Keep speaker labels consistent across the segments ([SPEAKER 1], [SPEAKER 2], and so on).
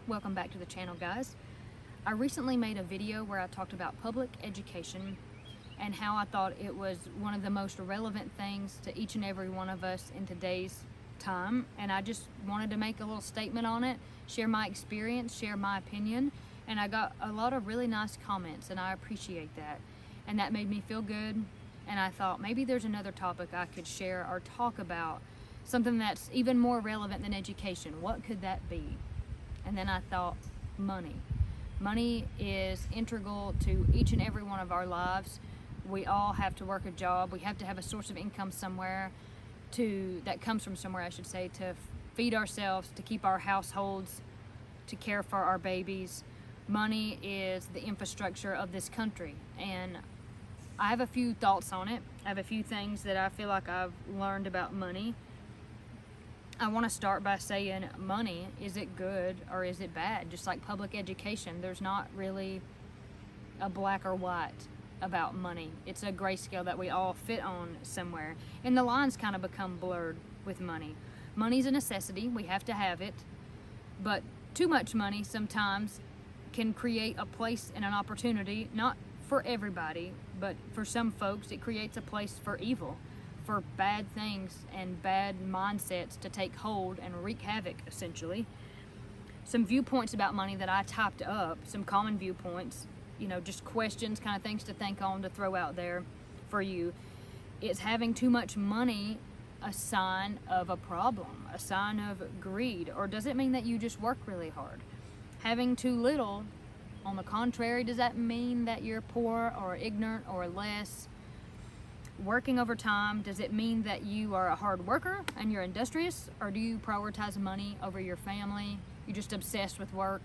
[SPEAKER 1] Welcome back to the channel, guys. I recently made a video where I talked about public education and how I thought it was one of the most relevant things to each and every one of us in today's time, and I just wanted to make a little statement on it, share my experience, share my opinion, and I got a lot of really nice comments, and I appreciate that, and that made me feel good. And I thought maybe there's another topic I could share or talk about, something that's even more relevant than education. What could that be? And then I thought, money. Money is integral to each and every one of our lives. We all have to work a job. We have to have a source of income somewhere, that comes from somewhere, I should say, to feed ourselves, to keep our households, to care for our babies. Money is the infrastructure of this country, and I have a few thoughts on it. I have a few things that I feel like I've learned about money. I want to start by saying money, is it good or is it bad? Just like public education, there's not really a black or white about money. It's a grayscale that we all fit on somewhere. And the lines kind of become blurred with money. Money's a necessity, we have to have it. But too much money sometimes can create a place and an opportunity, not for everybody, but for some folks it creates a place for evil, for bad things and bad mindsets to take hold and wreak havoc, essentially. Some viewpoints about money that I typed up, some common viewpoints, just questions, kind of things to think on, to throw out there for you. Is having too much money a sign of a problem, a sign of greed, or does it mean that you just work really hard? Having too little, on the contrary, does that mean that you're poor or ignorant or less? Working overtime, does it mean that you are a hard worker and you're industrious, or do you prioritize money over your family? You're just obsessed with work.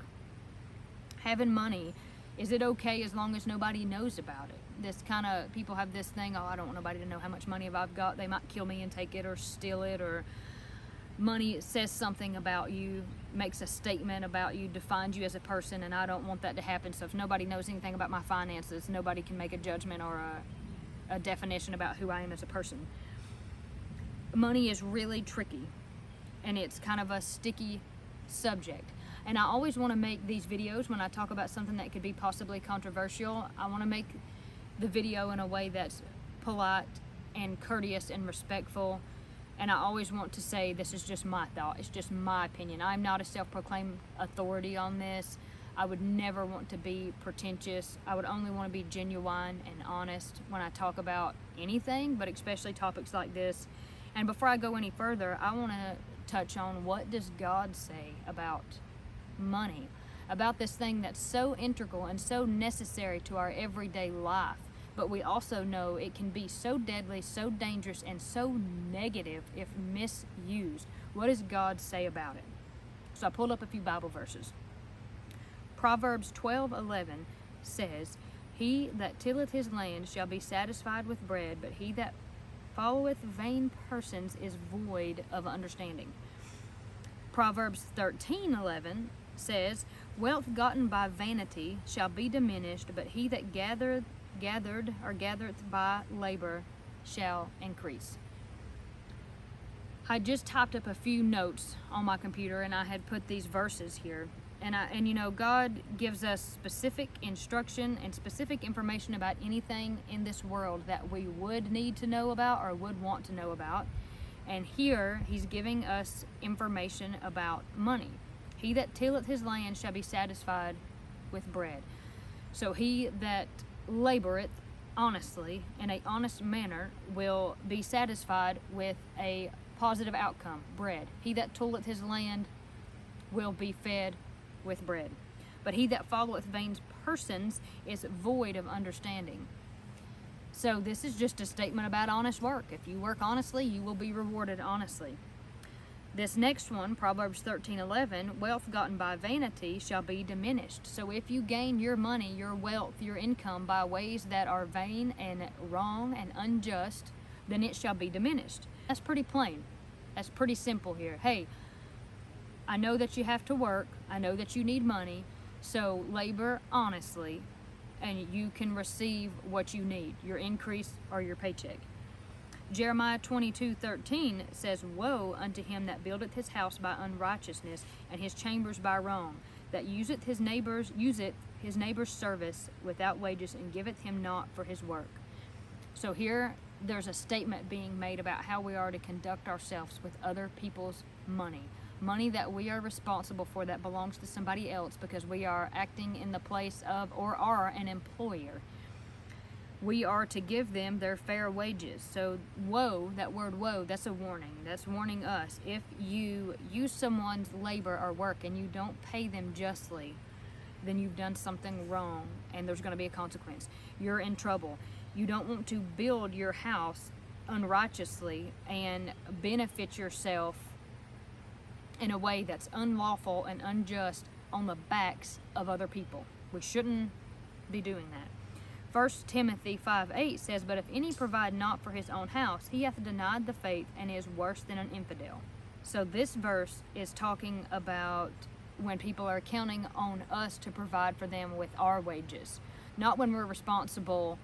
[SPEAKER 1] Having money, is it okay as long as nobody knows about it? This kind of, people have this thing, oh, I don't want nobody to know how much money I've got. They might kill me and take it or steal it, or money says something about you, makes a statement about you, defines you as a person, and I don't want that to happen. So if nobody knows anything about my finances, nobody can make a judgment or a definition about who I am as a person. Money is really tricky, and it's kind of a sticky subject. And I always want to make these videos, when I talk about something that could be possibly controversial, I want to make the video in a way that's polite and courteous and respectful. And I always want to say, this is just my thought, it's just my opinion. I'm not a self-proclaimed authority on this. I would never want to be pretentious. I would only want to be genuine and honest when I talk about anything, but especially topics like this. And before I go any further, I want to touch on, what does God say about money? About this thing that's so integral and so necessary to our everyday life, but we also know it can be so deadly, so dangerous, and so negative if misused. What does God say about it? So I pulled up a few Bible verses. Proverbs 12:11 says, "He that tilleth his land shall be satisfied with bread, but he that followeth vain persons is void of understanding." Proverbs 13:11 says, "Wealth gotten by vanity shall be diminished, but he that gathereth by labor shall increase." I just typed up a few notes on my computer, and I had put these verses here. And God gives us specific instruction and specific information about anything in this world that we would need to know about or would want to know about. And here he's giving us information about money. "He that tilleth his land shall be satisfied with bread." So he that laboreth honestly, in a honest manner, will be satisfied with a positive outcome, bread. He that tilleth his land will be fed with bread. But he that followeth vain persons is void of understanding. So this is just a statement about honest work. If you work honestly, you will be rewarded honestly. This next one, Proverbs 13:11, "Wealth gotten by vanity shall be diminished." So if you gain your money, your wealth, your income by ways that are vain and wrong and unjust, then it shall be diminished. That's pretty plain. That's pretty simple here. Hey, I know that you have to work. I know that you need money. So labor honestly, and you can receive what you need, your increase or your paycheck. Jeremiah 22:13 says, "Woe unto him that buildeth his house by unrighteousness, and his chambers by wrong. that useth his neighbor's service without wages, and giveth him not for his work. So here there's a statement being made about how we are to conduct ourselves with other people's money that we are responsible for, that belongs to somebody else, because we are acting in the place of, or are an employer. We are to give them their fair wages. So woe, that word woe, that's a warning. That's warning us. If you use someone's labor or work and you don't pay them justly, then you've done something wrong, and there's going to be a consequence. You're in trouble. You don't want to build your house unrighteously and benefit yourself in a way that's unlawful and unjust on the backs of other people. We shouldn't be doing that. 1 Timothy 5:8 says, "But if any provide not for his own house, he hath denied the faith and is worse than an infidel." So this verse is talking about when people are counting on us to provide for them with our wages, not when we're responsible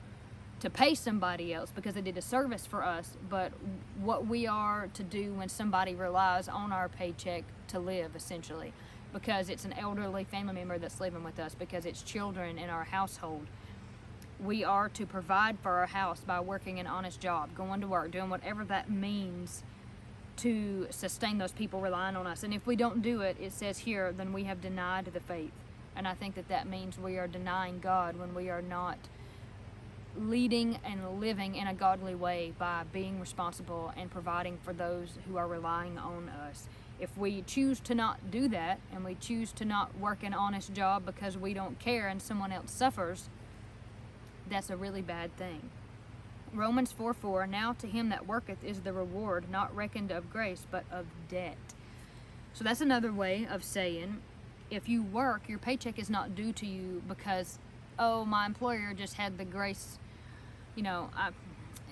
[SPEAKER 1] to pay somebody else because they did a service for us, but what we are to do when somebody relies on our paycheck to live, essentially, because it's an elderly family member that's living with us, because it's children in our household. We are to provide for our house by working an honest job, going to work, doing whatever that means to sustain those people relying on us. And if we don't do it, it says here, then we have denied the faith. And I think that means we are denying God when we are not leading and living in a godly way by being responsible and providing for those who are relying on us. If we choose to not do that, and we choose to not work an honest job because we don't care and someone else suffers, that's a really bad thing. Romans 4:4, "Now to him that worketh is the reward not reckoned of grace, but of debt." So that's another way of saying, if you work, your paycheck is not due to you because, oh, my employer just had the grace,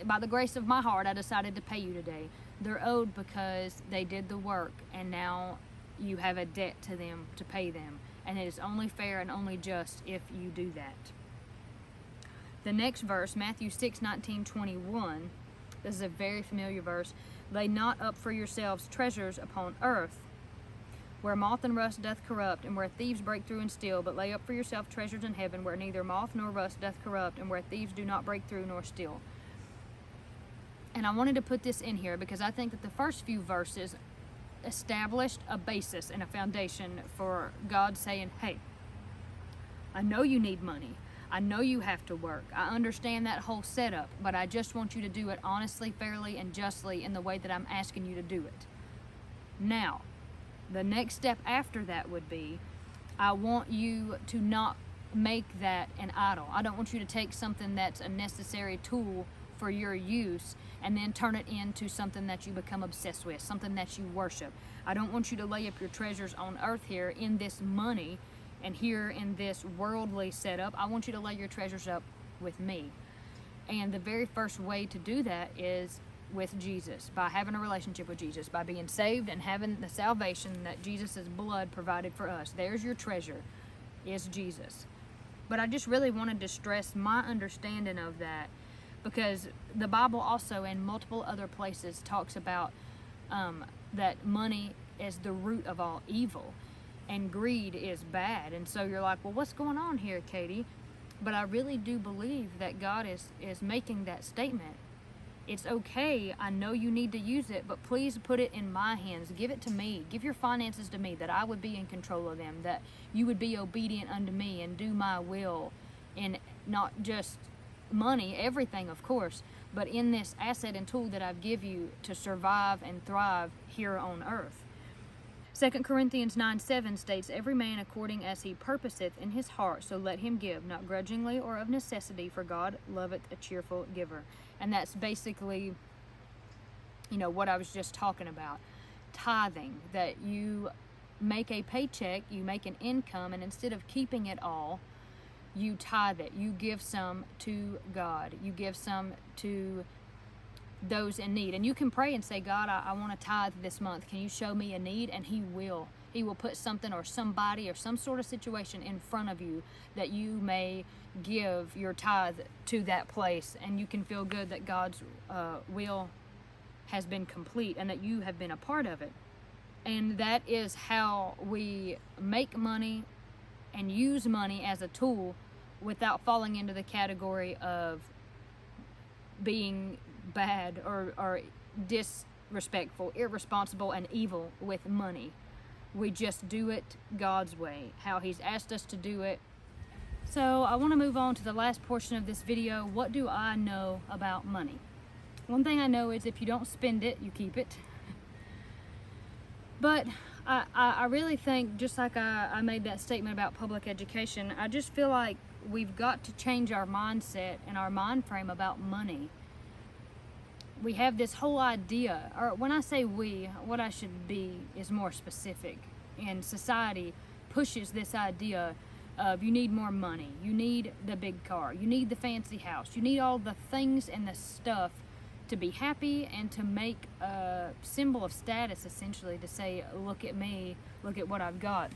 [SPEAKER 1] by the grace of my heart, I decided to pay you today. They're owed because they did the work, and now you have a debt to them to pay them. And it is only fair and only just if you do that. The next verse, Matthew 6:19-21, this is a very familiar verse. "Lay not up for yourselves treasures upon earth, where moth and rust doth corrupt, and where thieves break through and steal, but lay up for yourself treasures in heaven, where neither moth nor rust doth corrupt, and where thieves do not break through nor steal." And I wanted to put this in here because I think that the first few verses established a basis and a foundation for God saying, hey, I know you need money. I know you have to work. I understand that whole setup, but I just want you to do it honestly, fairly, and justly in the way that I'm asking you to do it. Now, the next step after that would be, I want you to not make that an idol. I don't want you to take something that's a necessary tool for your use and then turn it into something that you become obsessed with, something that you worship. I don't want you to lay up your treasures on earth here in this money and here in this worldly setup. I want you to lay your treasures up with me. And the very first way to do that is with Jesus, by having a relationship with Jesus, by being saved and having the salvation that Jesus' blood provided for us. There's your treasure, is Jesus. But I just really wanted to stress my understanding of that, because the Bible also in multiple other places talks about that money is the root of all evil and greed is bad. And so you're like, well, what's going on here, Katie? But I really do believe that God is making that statement. It's okay, I know you need to use it, but please put it in my hands. Give it to me. Give your finances to me, that I would be in control of them, that you would be obedient unto me and do my will, and not just money, everything, of course, but in this asset and tool that I've give you to survive and thrive here on earth. 2 Corinthians 9:7 states, "Every man according as he purposeth in his heart, so let him give, not grudgingly or of necessity, for God loveth a cheerful giver." And that's basically, what I was just talking about. Tithing, that you make a paycheck, you make an income, and instead of keeping it all, you tithe it. You give some to God. You give some to those in need. And you can pray and say, God, I want to tithe this month. Can you show me a need? And he will. He will put something or somebody or some sort of situation in front of you that you may give your tithe to that place. And you can feel good that God's will has been complete and that you have been a part of it. And that is how we make money and use money as a tool without falling into the category of being bad or disrespectful, irresponsible, and evil with money. We just do it God's way, how He's asked us to do it. So I want to move on to the last portion of this video. What do I know about money? One thing I know is if you don't spend it, you keep it. But I really think, just like I made that statement about public education, I just feel like we've got to change our mindset and our mind frame about money. We have this whole idea, or when I say we, what I should be is more specific. And society pushes this idea of you need more money, you need the big car, you need the fancy house, you need all the things and the stuff to be happy and to make a symbol of status, essentially, to say, look at me, look at what I've got.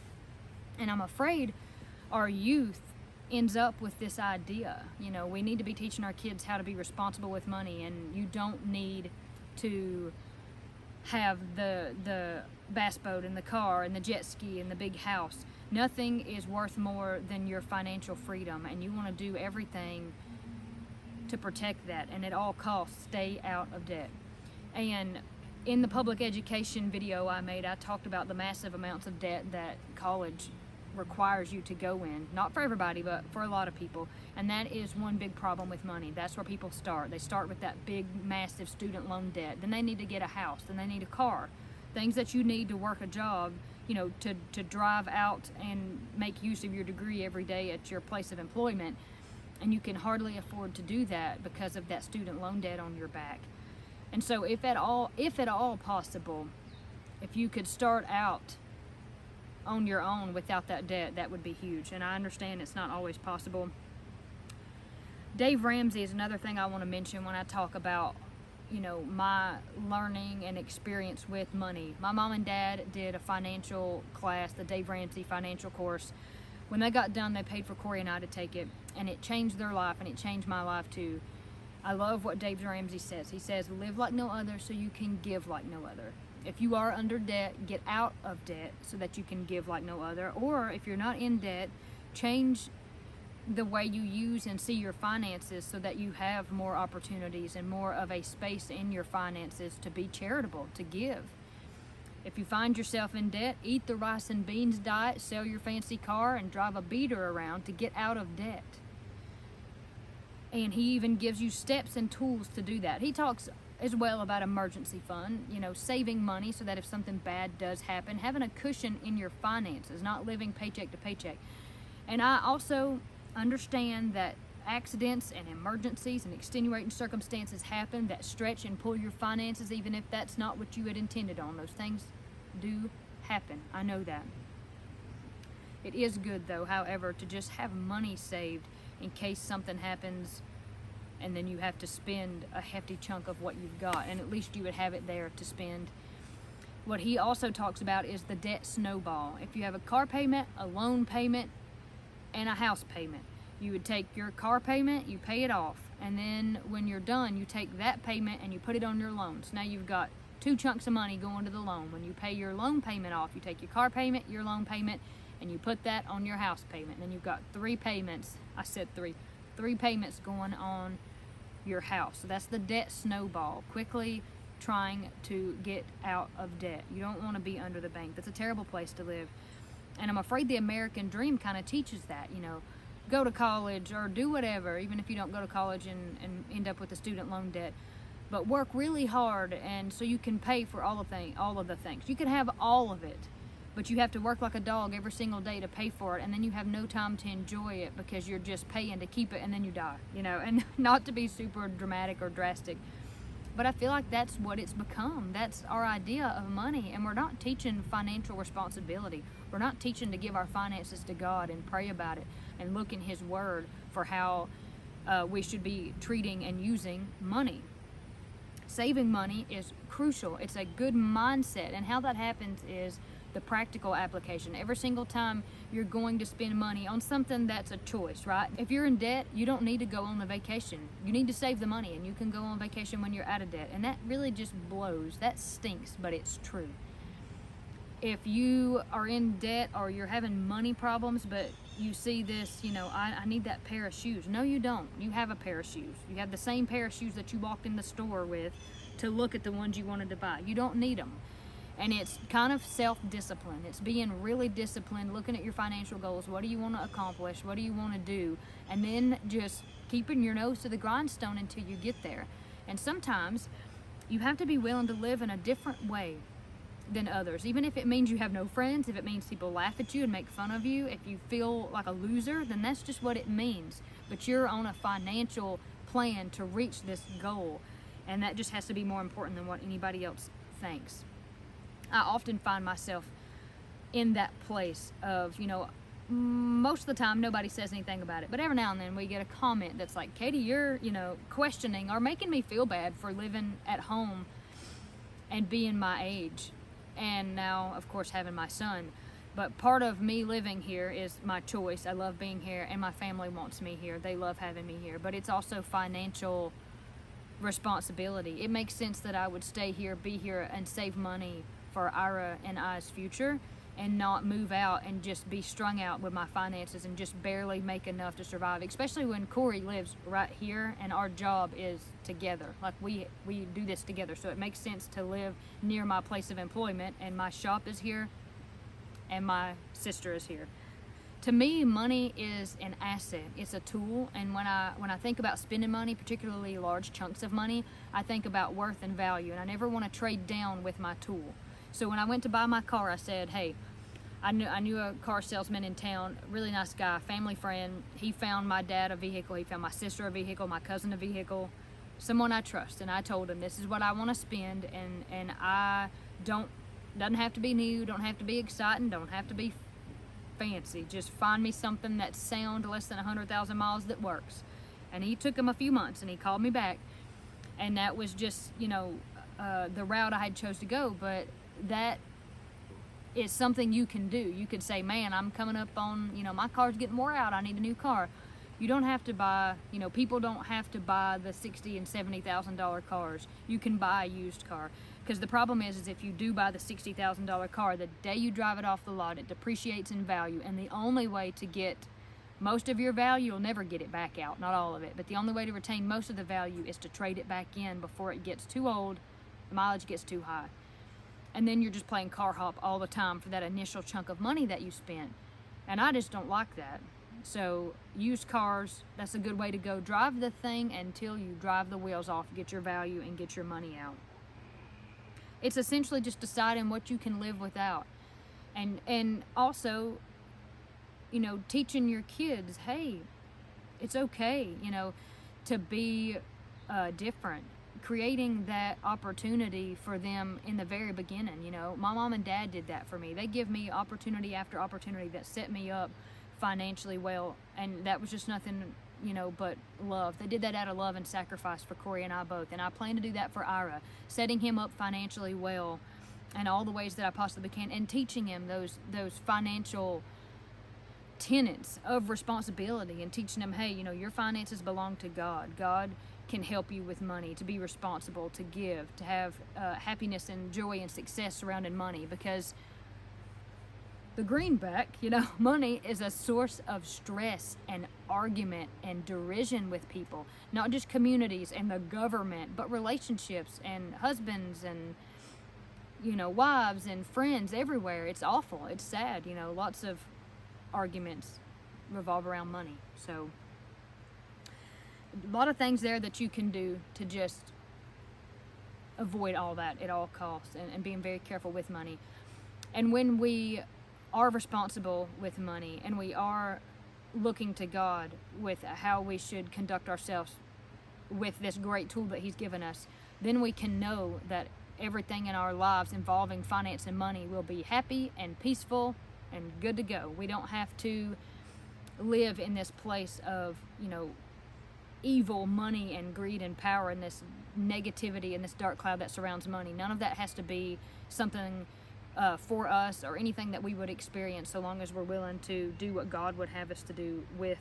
[SPEAKER 1] And I'm afraid our youth ends up with this idea. You know, we need to be teaching our kids how to be responsible with money, and you don't need to have the bass boat and the car and the jet ski and the big house. Nothing is worth more than your financial freedom, and you want to do everything to protect that, and at all costs stay out of debt. And in the public education video I made, I talked about the massive amounts of debt that college requires you to go in. Not for everybody, but for a lot of people. And that is one big problem with money. That's where people start. They start with that big, massive student loan debt. Then they need to get a house. Then they need a car. Things that you need to work a job, you know, to drive out and make use of your degree every day at your place of employment. And you can hardly afford to do that because of that student loan debt on your back. And so if at all possible, if you could start out on your own without that debt, that would be huge. And I understand it's not always possible. Dave Ramsey is another thing I want to mention when I talk about, you know, my learning and experience with money. My mom and dad did a financial class, the Dave Ramsey financial course. When they got done, they paid for Corey and I to take it, and it changed their life, and it changed my life too. I love what Dave Ramsey says. He says, live like no other so you can give like no other. If you are under debt, get out of debt so that you can give like no other. Or if you're not in debt, change the way you use and see your finances so that you have more opportunities and more of a space in your finances to be charitable, to give. If you find yourself in debt, eat the rice and beans diet, sell your fancy car, and drive a beater around to get out of debt. And he even gives you steps and tools to do that. He talks as well about emergency fund, you know, saving money so that if something bad does happen, having a cushion in your finances, not living paycheck to paycheck. And I also understand that accidents and emergencies and extenuating circumstances happen that stretch and pull your finances, even if that's not what you had intended on. Those things do happen. I know that. It is good, though, however, to just have money saved in case something happens and then you have to spend a hefty chunk of what you've got, and at least you would have it there to spend. What he also talks about is the debt snowball. If you have a car payment, a loan payment, and a house payment, you would take your car payment, you pay it off, and then when you're done, you take that payment and you put it on your loan. So now you've got 2 chunks of money going to the loan. When you pay your loan payment off, you take your car payment, your loan payment, and you put that on your house payment. And then you've got 3 payments. I said 3 payments going on your house. So that's the debt snowball, quickly trying to get out of debt. You don't want to be under the bank. That's a terrible place to live. And I'm afraid the American dream kind of teaches that, you know, go to college or do whatever, even if you don't go to college and end up with a student loan debt. But work really hard, and so you can pay for all of the things. You can have all of it, but you have to work like a dog every single day to pay for it, and then you have no time to enjoy it because you're just paying to keep it, and then you die, you know. And not to be super dramatic or drastic, but I feel like that's what it's become. That's our idea of money, and we're not teaching financial responsibility. We're not teaching to give our finances to God and pray about it and look in His Word for how we should be treating and using money. Saving money is crucial. It's a good mindset, and how that happens is the practical application. Every single time you're going to spend money on something that's a choice, right? If you're in debt, you don't need to go on a vacation. You need to save the money, and you can go on vacation when you're out of debt. And that really just blows. That stinks, but it's true. if you are in debt or you're having money problems, but you see this, I need that pair of shoes. No, you don't. You have a pair of shoes. You have the same pair of shoes that you walked in the store with to look at the ones you wanted to buy. You don't need them. And it's kind of self-discipline. It's being really disciplined, looking at your financial goals. What do you want to accomplish? What do you want to do? And then just keeping your nose to the grindstone until you get there. And sometimes you have to be willing to live in a different way than others, even if it means you have no friends, if it means people laugh at you and make fun of you, if you feel like a loser, then that's just what it means. But you're on a financial plan to reach this goal, and that just has to be more important than what anybody else thinks. I often find myself in that place of, most of the time nobody says anything about it, but every now and then we get a comment that's like, Katie, you're, questioning or making me feel bad for living at home and being my age. And now, of course, having my son. But part of me living here is my choice. I love being here, and my family wants me here. They love having me here. But it's also financial responsibility. It makes sense that I would stay here, be here, and save money for Ira and I's future, and not move out and just be strung out with my finances and just barely make enough to survive, especially when Corey lives right here and our job is together. Like we do this together, so it makes sense to live near my place of employment, and my shop is here and my sister is here. To me, money is an asset. It's a tool, and when I think about spending money, particularly large chunks of money, I think about worth and value, and I never want to trade down with my tool. So when I went to buy my car, I said, hey, I knew a car salesman in town, really nice guy, family friend. He found my dad a vehicle, he found my sister a vehicle, my cousin a vehicle, someone I trust. And I told him, this is what I want to spend, and doesn't have to be new, don't have to be exciting, don't have to be fancy. Just find me something that's sound, less than 100,000 miles, that works. And he took him a few months, and he called me back, and that was just, the route I had chose to go. But that is something you can do. You could say, man, I'm coming up on, my car's getting wore out, I need a new car. You don't have to buy, people don't have to buy the $60,000 and $70,000 cars. You can buy a used car. Because the problem is if you do buy the $60,000 car, the day you drive it off the lot, it depreciates in value. And the only way to get most of your value, you'll never get it back out, not all of it, but the only way to retain most of the value is to trade it back in before it gets too old, the mileage gets too high. And then you're just playing car hop all the time for that initial chunk of money that you spent. And I just don't like that. So used cars, that's a good way to go. Drive the thing until you drive the wheels off, get your value, and get your money out. It's essentially just deciding what you can live without. And also, teaching your kids, hey, it's okay, to be different. Creating that opportunity for them in the very beginning. My mom and dad did that for me. They give me opportunity after opportunity that set me up financially well, and that was just nothing, but love. They did that out of love and sacrifice for Corey and I both, and I plan to do that for Ira, setting him up financially well in all the ways that I possibly can, and teaching him those financial tenets of responsibility, and teaching him, hey, your finances belong to God. God can help you with money, to be responsible, to give, to have happiness and joy and success surrounding money, because the greenback, money is a source of stress and argument and derision with people, not just communities and the government, but relationships and husbands and, wives and friends everywhere. It's awful. It's sad. Lots of arguments revolve around money. So a lot of things there that you can do to just avoid all that at all costs, and being very careful with money. And when we are responsible with money, and we are looking to God with how we should conduct ourselves with this great tool that He's given us, then we can know that everything in our lives involving finance and money will be happy and peaceful and good to go. We don't have to live in this place of, evil money and greed and power, and this negativity and this dark cloud that surrounds money. None of that has to be something for us or anything that we would experience, so long as we're willing to do what God would have us to do with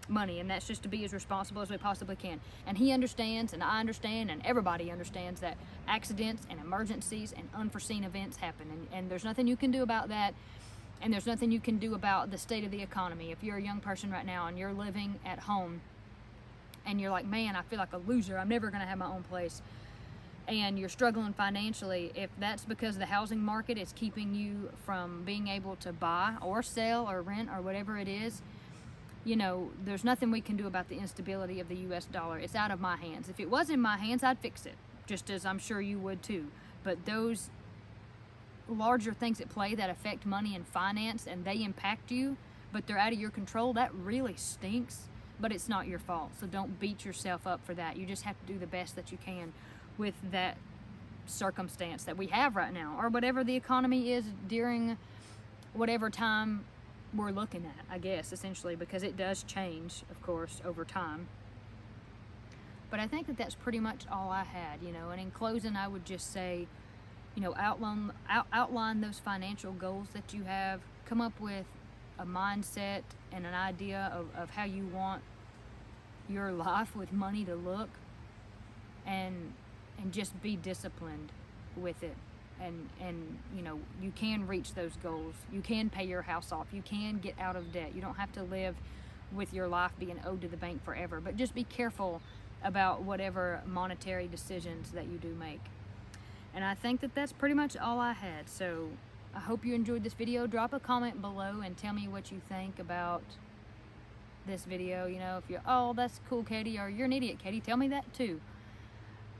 [SPEAKER 1] money, and that's just to be as responsible as we possibly can. And he understands, and I understand, and everybody understands that accidents and emergencies and unforeseen events happen, and there's nothing you can do about that, and there's nothing you can do about the state of the economy. If you're a young person right now and you're living at home and you're like, man, I feel like a loser, I'm never gonna have my own place, and you're struggling financially, if that's because the housing market is keeping you from being able to buy or sell or rent or whatever it is, you know, there's nothing we can do about the instability of the US dollar. It's out of my hands. If it was in my hands, I'd fix it, just as I'm sure you would too. But those larger things at play that affect money and finance, and they impact you, but they're out of your control, that really stinks, but it's not your fault. So don't beat yourself up for that. You just have to do the best that you can with that circumstance that we have right now, or whatever the economy is during whatever time we're looking at, I guess, essentially, because it does change, of course, over time. But I think that that's pretty much all I had, you know. And in closing, I would just say, you know, outline those financial goals that you have. Come up with a mindset and an idea of how you want your life with money to look, and just be disciplined with it. And you know, you can reach those goals. You can pay your house off. You can get out of debt. You don't have to live with your life being owed to the bank forever. But just be careful about whatever monetary decisions that you do make. And I think that that's pretty much all I had. So I hope you enjoyed this video. Drop a comment below and tell me what you think about this video. You know, if you're, oh, that's cool, Katie, or you're an idiot, Katie, tell me that too.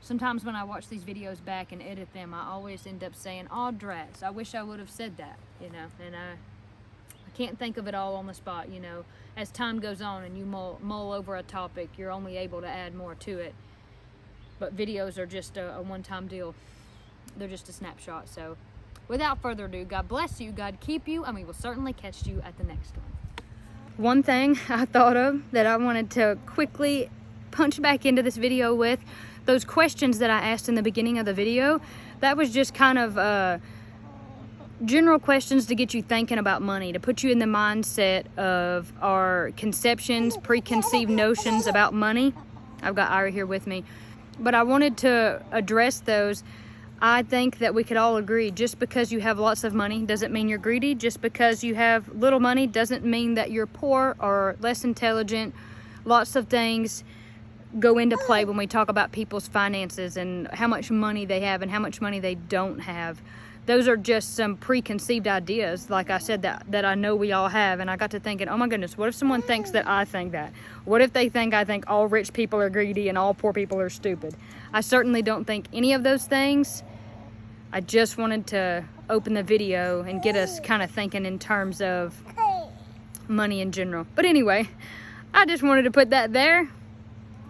[SPEAKER 1] Sometimes when I watch these videos back and edit them, I always end up saying, "Aw, drats, I wish I would have said that," you know, and I can't think of it all on the spot, you know. As time goes on and you mull over a topic, you're only able to add more to it. But videos are just a one-time deal. They're just a snapshot. So without further ado, God bless you, God keep you, and we will certainly catch you at the next one. One thing I thought of that I wanted to quickly punch back into this video with, those questions that I asked in the beginning of the video, that was just kind of general questions to get you thinking about money, to put you in the mindset of our conceptions, preconceived notions about money. I've got Ira here with me. But I wanted to address those. I think that we could all agree, just because you have lots of money doesn't mean you're greedy. Just because you have little money doesn't mean that you're poor or less intelligent. Lots of things go into play when we talk about people's finances and how much money they have and how much money they don't have. Those are just some preconceived ideas, like I said, that I know we all have. And I got to thinking, oh my goodness, what if someone thinks that I think that? What if they think I think all rich people are greedy and all poor people are stupid? I certainly don't think any of those things. I just wanted to open the video and get us kind of thinking in terms of money in general. But anyway, I just wanted to put that there.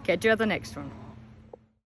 [SPEAKER 1] Catch you at the next one.